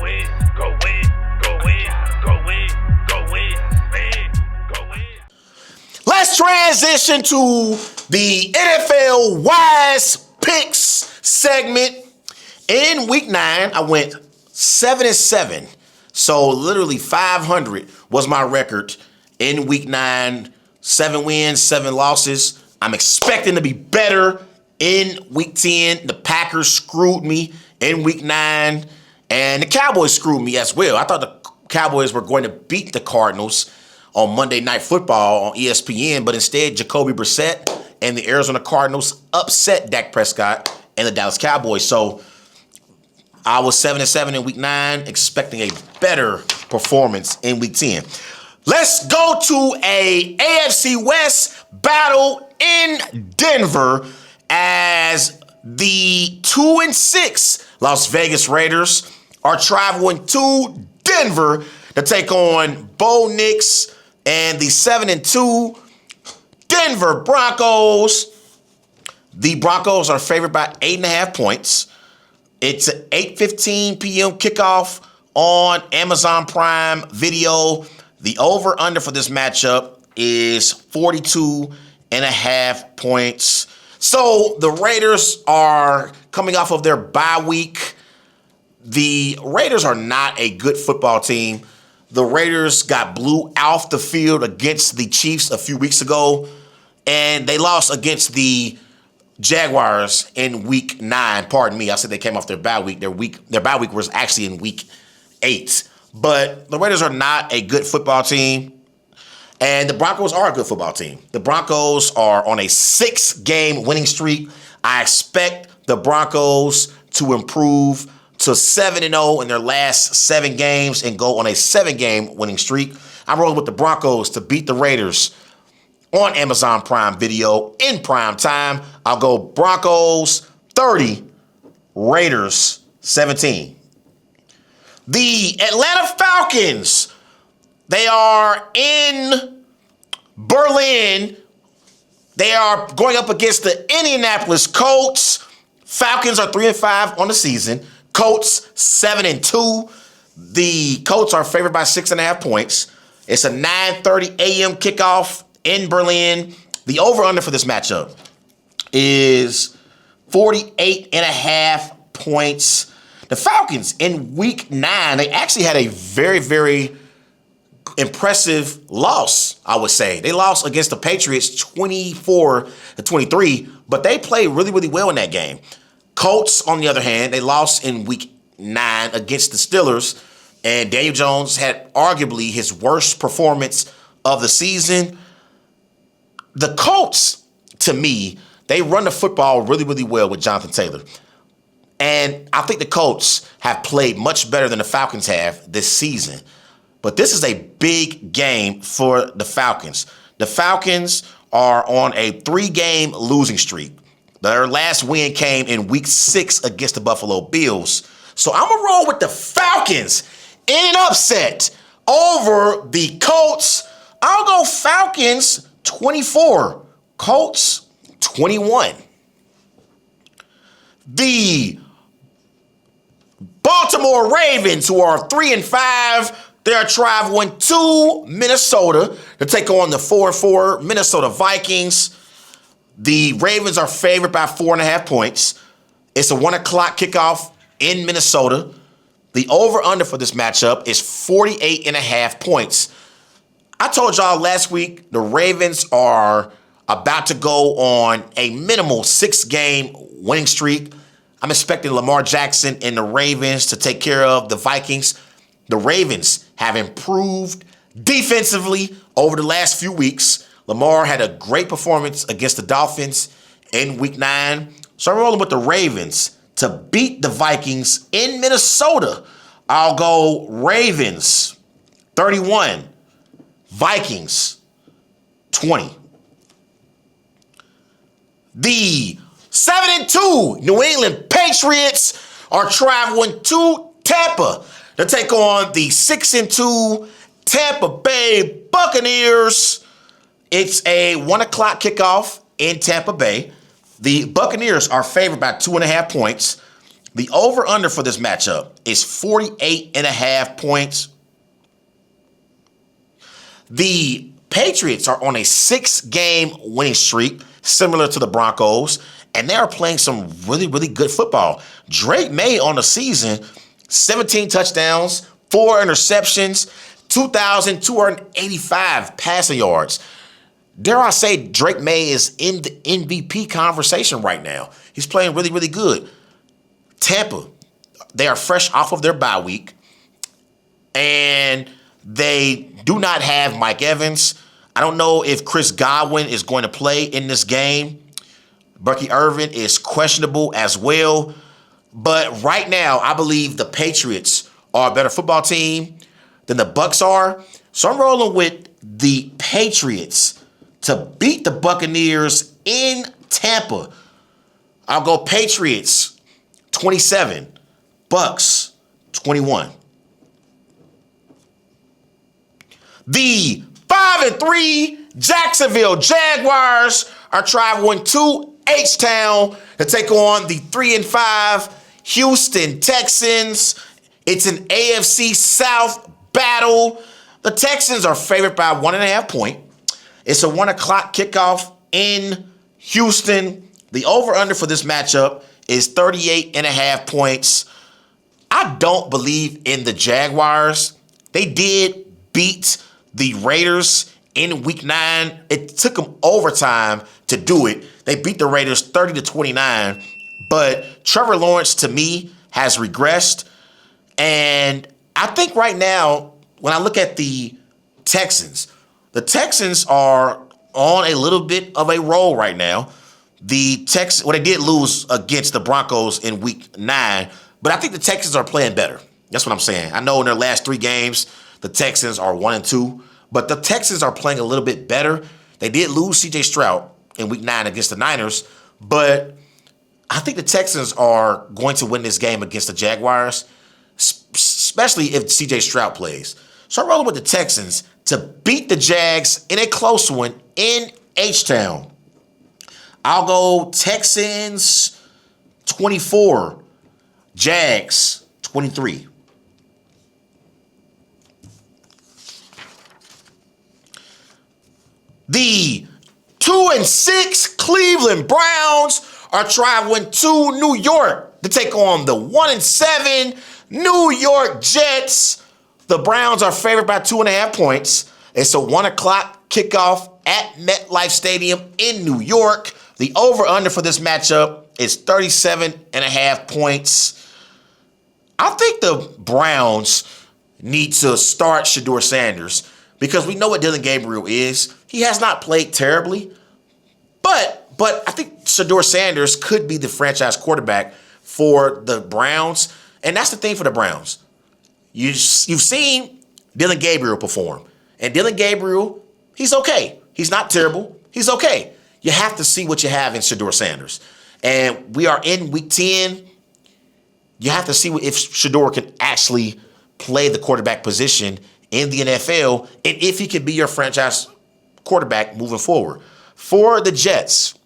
win, go win, go win, go win, go win, man, go win. Let's transition to the NFL Wise Picks segment. In week 9, I went 7-7. So literally 500 was my record in week 9. 7 wins, 7 losses. I'm expecting to be better in week 10. The Packers screwed me in week 9. And the Cowboys screwed me as well. I thought the Cowboys were going to beat the Cardinals on Monday Night Football on ESPN, but instead Jacoby Brissett and the Arizona Cardinals upset Dak Prescott and the Dallas Cowboys. So I was 7-7 in week 9, expecting a better performance in week 10. Let's go to a AFC West battle in Denver as the 2-6 Las Vegas Raiders are traveling to Denver to take on Bo Nix and the 7-2 Denver Broncos. The Broncos are favored by 8.5 points. It's an 8:15 p.m. kickoff on Amazon Prime Video. The over-under for this matchup is 42.5 points. So the Raiders are coming off of their bye week. The Raiders are not a good football team. The Raiders got blew off the field against the Chiefs a few weeks ago, and they lost against the Jaguars in week 9. Pardon me, I said they came off their bye week. Their bye week was actually in week 8. But the Raiders are not a good football team, and the Broncos are a good football team. The Broncos are on a 6-game winning streak. I expect the Broncos to improve to 7-0 in their last 7 games and go on a 7-game winning streak. I'm rolling with the Broncos to beat the Raiders on Amazon Prime Video in prime time. I'll go Broncos 30, Raiders 17. The Atlanta Falcons, they are in Berlin. They are going up against the Indianapolis Colts. Falcons are 3-5 on the season. Colts 7-2. The Colts are favored by 6.5 points. It's a 9:30 a.m. kickoff in Berlin. The over-under for this matchup is 48.5 points. The Falcons in week 9, they actually had a very, very impressive loss, I would say. They lost against the Patriots 24-23, but they played really, really well in that game. Colts, on the other hand, they lost in week 9 against the Steelers, and Daniel Jones had arguably his worst performance of the season. The Colts, to me, they run the football really, really well with Jonathan Taylor. And I think the Colts have played much better than the Falcons have this season. But this is a big game for the Falcons. The Falcons are on a 3-game losing streak. Their last win came in week 6 against the Buffalo Bills. So I'm going to roll with the Falcons in an upset over the Colts. I'll go Falcons 24, Colts 21. The Baltimore Ravens, who are 3-5, they are traveling to Minnesota to take on the 4-4 Minnesota Vikings. The Ravens are favored by 4.5 points. It's a 1 o'clock kickoff in Minnesota. The over-under for this matchup is 48.5 points. I told y'all last week the Ravens are about to go on a minimal 6-game winning streak. I'm expecting Lamar Jackson and the Ravens to take care of the Vikings. The Ravens have improved defensively over the last few weeks. Lamar had a great performance against the Dolphins in week 9. So I'm rolling with the Ravens to beat the Vikings in Minnesota. I'll go Ravens 31, Vikings 20. The 7-2 New England Patriots are traveling to Tampa to take on the 6-2 Tampa Bay Buccaneers. It's a 1 o'clock kickoff in Tampa Bay. The Buccaneers are favored by 2.5 points. The over-under for this matchup is 48.5 points. The Patriots are on a 6-game winning streak, similar to the Broncos, and they are playing some really, really good football. Drake May on the season, 17 touchdowns, 4 interceptions, 2,285 passing yards. Dare I say Drake May is in the MVP conversation right now. He's playing really, really good. Tampa, they are fresh off of their bye week, and they do not have Mike Evans. I don't know if Chris Godwin is going to play in this game. Bucky Irvin is questionable as well. But right now, I believe the Patriots are a better football team than the Bucs are. So I'm rolling with the Patriots to beat the Buccaneers in Tampa. I'll go Patriots 27, Bucs 21. The 5-3 Jacksonville Jaguars are traveling to H-Town to take on the 3-5 Houston Texans. It's an AFC South battle. The Texans are favored by 1.5 points. It's a 1 o'clock kickoff in Houston. The over-under for this matchup is 38.5 points. I don't believe in the Jaguars. They did beat the Raiders in week 9. It took them overtime to do it. They beat the Raiders 30-29. But Trevor Lawrence, to me, has regressed. And I think right now, when I look at the Texans are on a little bit of a roll right now. The Texans, they did lose against the Broncos in week 9, but I think the Texans are playing better. That's what I'm saying. I know in their last 3 games, the Texans are 1-2, but the Texans are playing a little bit better. They did lose C.J. Stroud in week 9 against the Niners, but I think the Texans are going to win this game against the Jaguars, especially if C.J. Stroud plays. So I'm rolling with the Texans to beat the Jags in a close one in H-Town. I'll go Texans 24, Jags 23. The 2-6 Cleveland Browns are traveling to New York to take on the 1-7 New York Jets. The Browns are favored by 2.5 points. It's a 1 o'clock kickoff at MetLife Stadium in New York. The over-under for this matchup is 37.5 points. I think the Browns need to start Shedeur Sanders because we know what Dylan Gabriel is. He has not played terribly, but I think Shedeur Sanders could be the franchise quarterback for the Browns, and that's the thing for the Browns. You've seen Dylan Gabriel perform, and Dylan Gabriel, he's okay. He's not terrible. He's okay. You have to see what you have in Shedeur Sanders. And we are in week 10. You have to see if Shedeur can actually play the quarterback position in the NFL and if he can be your franchise quarterback moving forward. For the Jets,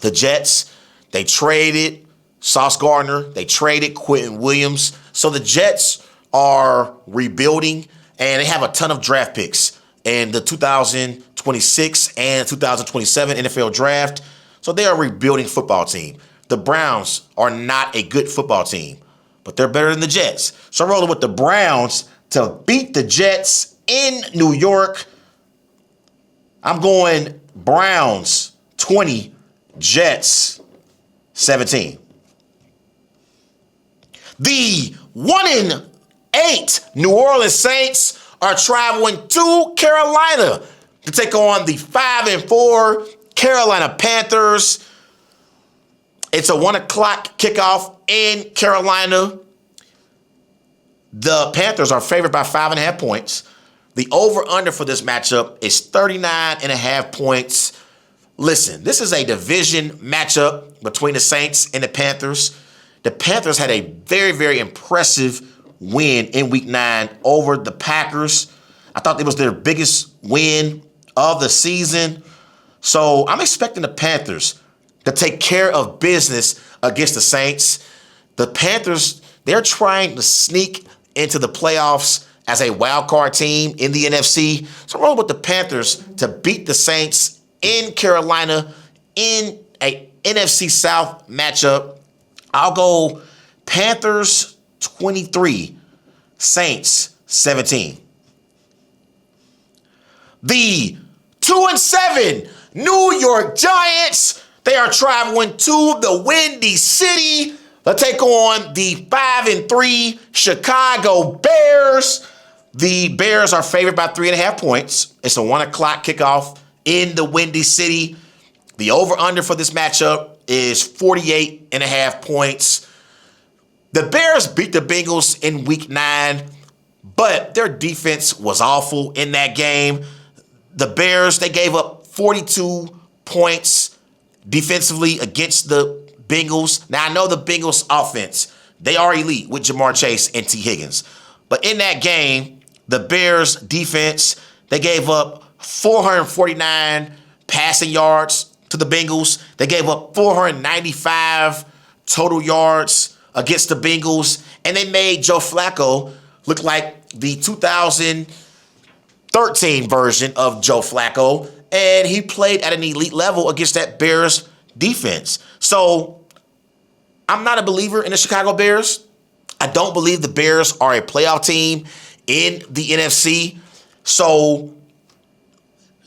they traded Sauce Gardner. They traded Quentin Williams. So the Jets are rebuilding, and they have a ton of draft picks in the 2026 and 2027 NFL draft. So they are a rebuilding football team. The Browns are not a good football team, but they're better than the Jets. So I'm rolling with the Browns to beat the Jets in New York. I'm going Browns 20, Jets 17. The 1-8 New Orleans Saints are traveling to Carolina to take on the 5-4 Carolina Panthers. It's a 1 o'clock kickoff in Carolina. The Panthers are favored by 5.5 points. The over-under for this matchup is 39.5 points. Listen, this is a division matchup between the Saints and the Panthers. The Panthers had a very, very impressive win in week 9 over the Packers. I thought it was their biggest win of the season. So I'm expecting the Panthers to take care of business against the Saints. The Panthers, they're trying to sneak into the playoffs as a wild card team in the NFC. So I'm rolling with the Panthers to beat the Saints in Carolina in a NFC South matchup. I'll go Panthers 23, Saints 17. The 2-7 New York Giants, they are traveling to the Windy City to take on the 5-3 Chicago Bears. The Bears are favored by 3.5 points. It's a 1 o'clock kickoff in the Windy City. The over-under for this matchup is 48.5 points. The Bears beat the Bengals in Week 9, but their defense was awful in that game. The Bears, they gave up 42 points defensively against the Bengals. Now, I know the Bengals offense, they are elite with Jamar Chase and T. Higgins. But in that game, the Bears defense, they gave up 449 passing yards to the Bengals. They gave up 495 total yards against the Bengals. And they made Joe Flacco look like the 2013 version of Joe Flacco. And he played at an elite level against that Bears defense. So I'm not a believer in the Chicago Bears. I don't believe the Bears are a playoff team in the NFC. So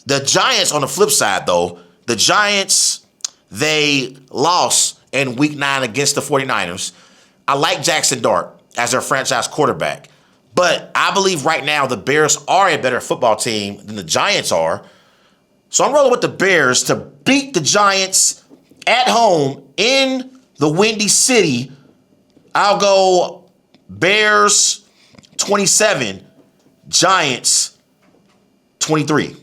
the Giants, on the flip side, though, the Giants, they lost in Week 9 against the 49ers. I like Jackson Dart as their franchise quarterback. But I believe right now the Bears are a better football team than the Giants are. So I'm rolling with the Bears to beat the Giants at home in the Windy City. I'll go Bears 27, Giants 23.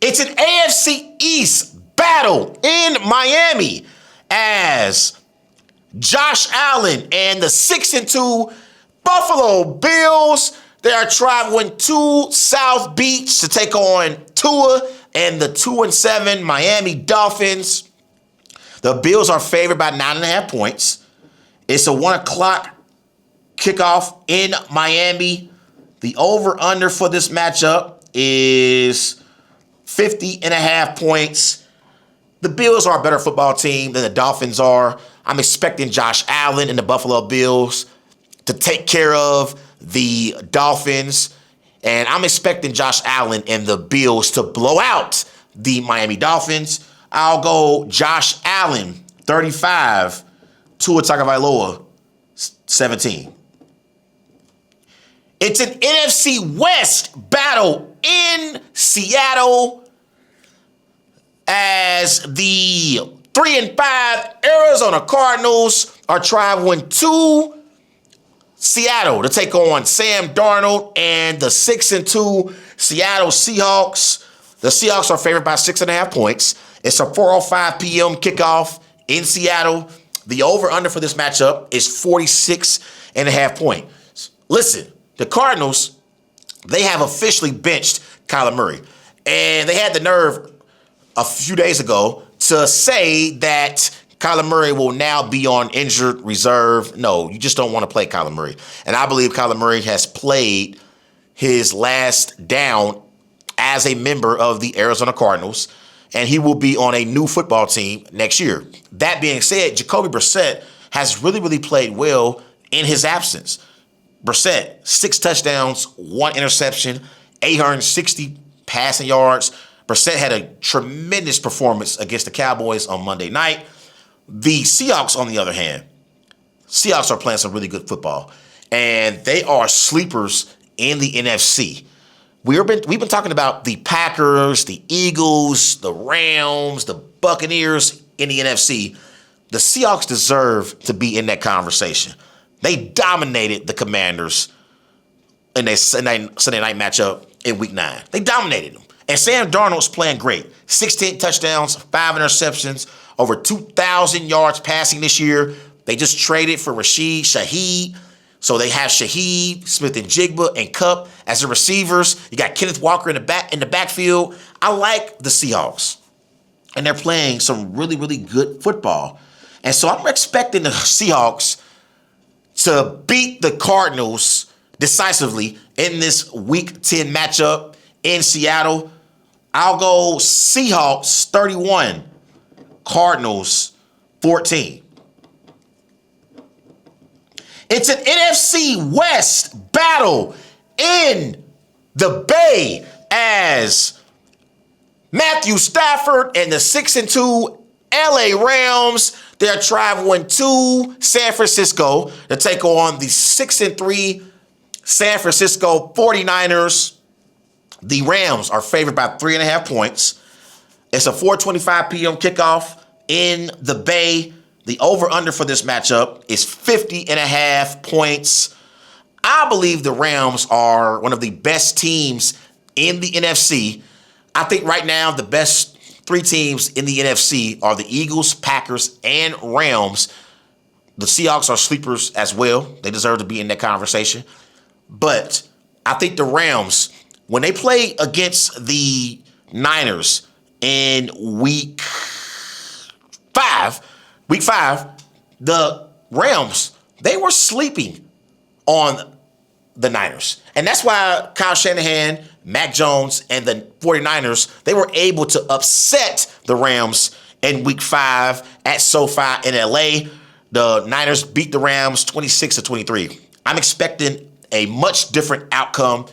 It's an AFC East battle in Miami as Josh Allen and the 6-2 Buffalo Bills, they are traveling to South Beach to take on Tua and the 2-7 Miami Dolphins. The Bills are favored by 9.5 points. It's a 1 o'clock kickoff in Miami. The over-under for this matchup is 50.5 points. The Bills are a better football team than the Dolphins are. I'm expecting Josh Allen and the Buffalo Bills to take care of the Dolphins. And I'm expecting Josh Allen and the Bills to blow out the Miami Dolphins. I'll go Josh Allen, 35, Tua Tagovailoa, 17. It's an NFC West battle in Seattle as the 3-5 Arizona Cardinals are traveling to Seattle to take on Sam Darnold and the 6-2 Seattle Seahawks. The Seahawks are favored by 6.5 points. It's a 4:05 p.m. kickoff in Seattle. The over-under for this matchup is 46.5 points. Listen, the Cardinals, they have officially benched Kyler Murray. And they had the nerve a few days ago to say that Kyler Murray will now be on injured reserve. No, you just don't want to play Kyler Murray. And I believe Kyler Murray has played his last down as a member of the Arizona Cardinals, and he will be on a new football team next year. That being said, Jacoby Brissett has really played well in his absence. Brissett, 6 touchdowns, 1 interception, 860 passing yards. Brissett had a tremendous performance against the Cowboys on Monday night. The Seahawks, on the other hand, Seahawks are playing some really good football, and they are sleepers in the NFC. We've been talking about the Packers, the Eagles, the Rams, the Buccaneers in the NFC. The Seahawks deserve to be in that conversation. They dominated the Commanders in their Sunday night matchup in Week 9. They dominated them. And Sam Darnold's playing great. 16 touchdowns, 5 interceptions, over 2,000 yards passing this year. They just traded for Rashid Shaheed. So they have Shaheed, Smith-Njigba, and Kupp as the receivers. You got Kenneth Walker in the backfield. I like the Seahawks. And they're playing some really good football. And so I'm expecting the Seahawks to beat the Cardinals decisively in this Week 10 matchup in Seattle. I'll go Seahawks 31, Cardinals 14. It's an NFC West battle in the Bay as Matthew Stafford and the 6-2 LA Rams, they're traveling to San Francisco to take on the 6-3 San Francisco 49ers. The Rams are favored by 3.5 points. It's a 4:25 p.m. kickoff in the Bay. The over-under for this matchup is 50.5 points. I believe the Rams are one of the best teams in the NFC. I think right now the best 3 teams in the NFC are the Eagles, Packers, and Rams. The Seahawks are sleepers as well. They deserve to be in that conversation. But I think the Rams, when they play against the Niners in week 5, the Rams, they were sleeping on the Niners. And that's why Kyle Shanahan, Mac Jones, and the 49ers, they were able to upset the Rams in week 5 at SoFi in LA. The Niners beat the Rams 26-23. I'm expecting a much different outcome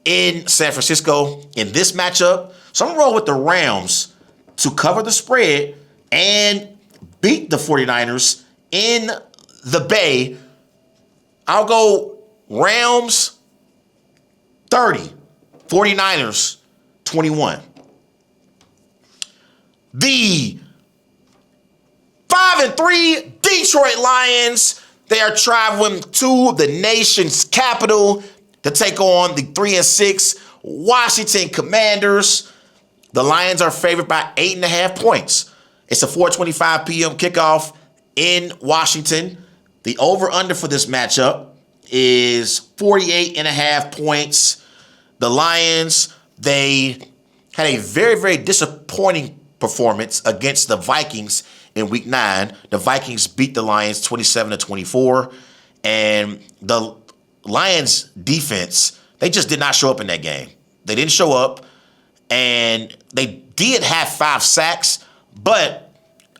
in San Francisco in this matchup. So I'm going to roll with the Rams to cover the spread and beat the 49ers in the Bay. I'll go Rams 30, 49ers 21. The 5-3 Detroit Lions, they are traveling to the nation's capital to take on the 3-6 Washington Commanders. The Lions are favored by 8.5 points. It's a 4:25 p.m. kickoff in Washington. The over-under for this matchup is 48.5 points. The Lions, they had a very, very disappointing performance against the Vikings in week 9. The Vikings beat the Lions 27-24. And the Lions defense, they just did not show up in that game. They didn't show up. And they did have 5 sacks. But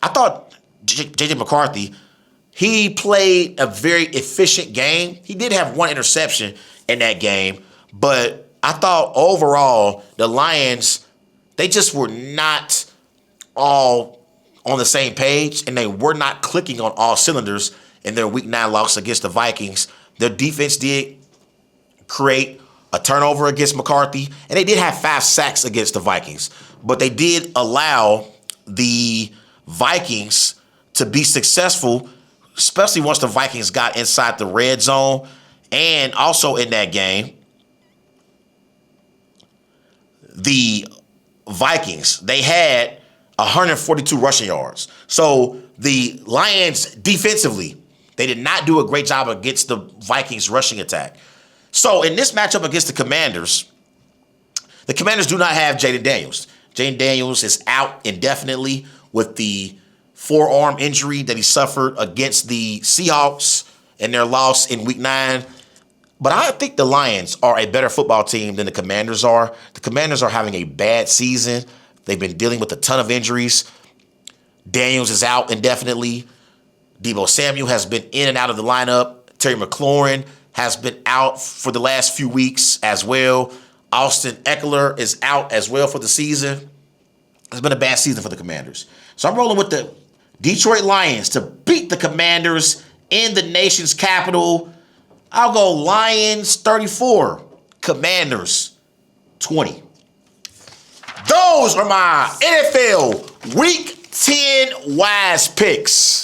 I thought J.J. McCarthy, he played a very efficient game. He did have 1 interception in that game. But I thought overall the Lions, they just were not all on the same page. And they were not clicking on all cylinders in their week 9 loss against the Vikings. Their defense did create a turnover against McCarthy. And they did have 5 sacks against the Vikings. But they did allow the Vikings to be successful, especially once the Vikings got inside the red zone. And also in that game, the Vikings, they had 142 rushing yards. So the Lions defensively, they did not do a great job against the Vikings rushing attack. So in this matchup against the Commanders do not have Jaden Daniels. Jaden Daniels is out indefinitely with the forearm injury that he suffered against the Seahawks in their loss in week 9. But I think the Lions are a better football team than the Commanders are. The Commanders are having a bad season. They've been dealing with a ton of injuries. Daniels is out indefinitely. Deebo Samuel has been in and out of the lineup. Terry McLaurin has been out for the last few weeks as well. Austin Eckler is out as well for the season. It's been a bad season for the Commanders. So I'm rolling with the Detroit Lions to beat the Commanders in the nation's capital. I'll go Lions 34, Commanders 20. Those are my NFL Week 10 Wise Picks.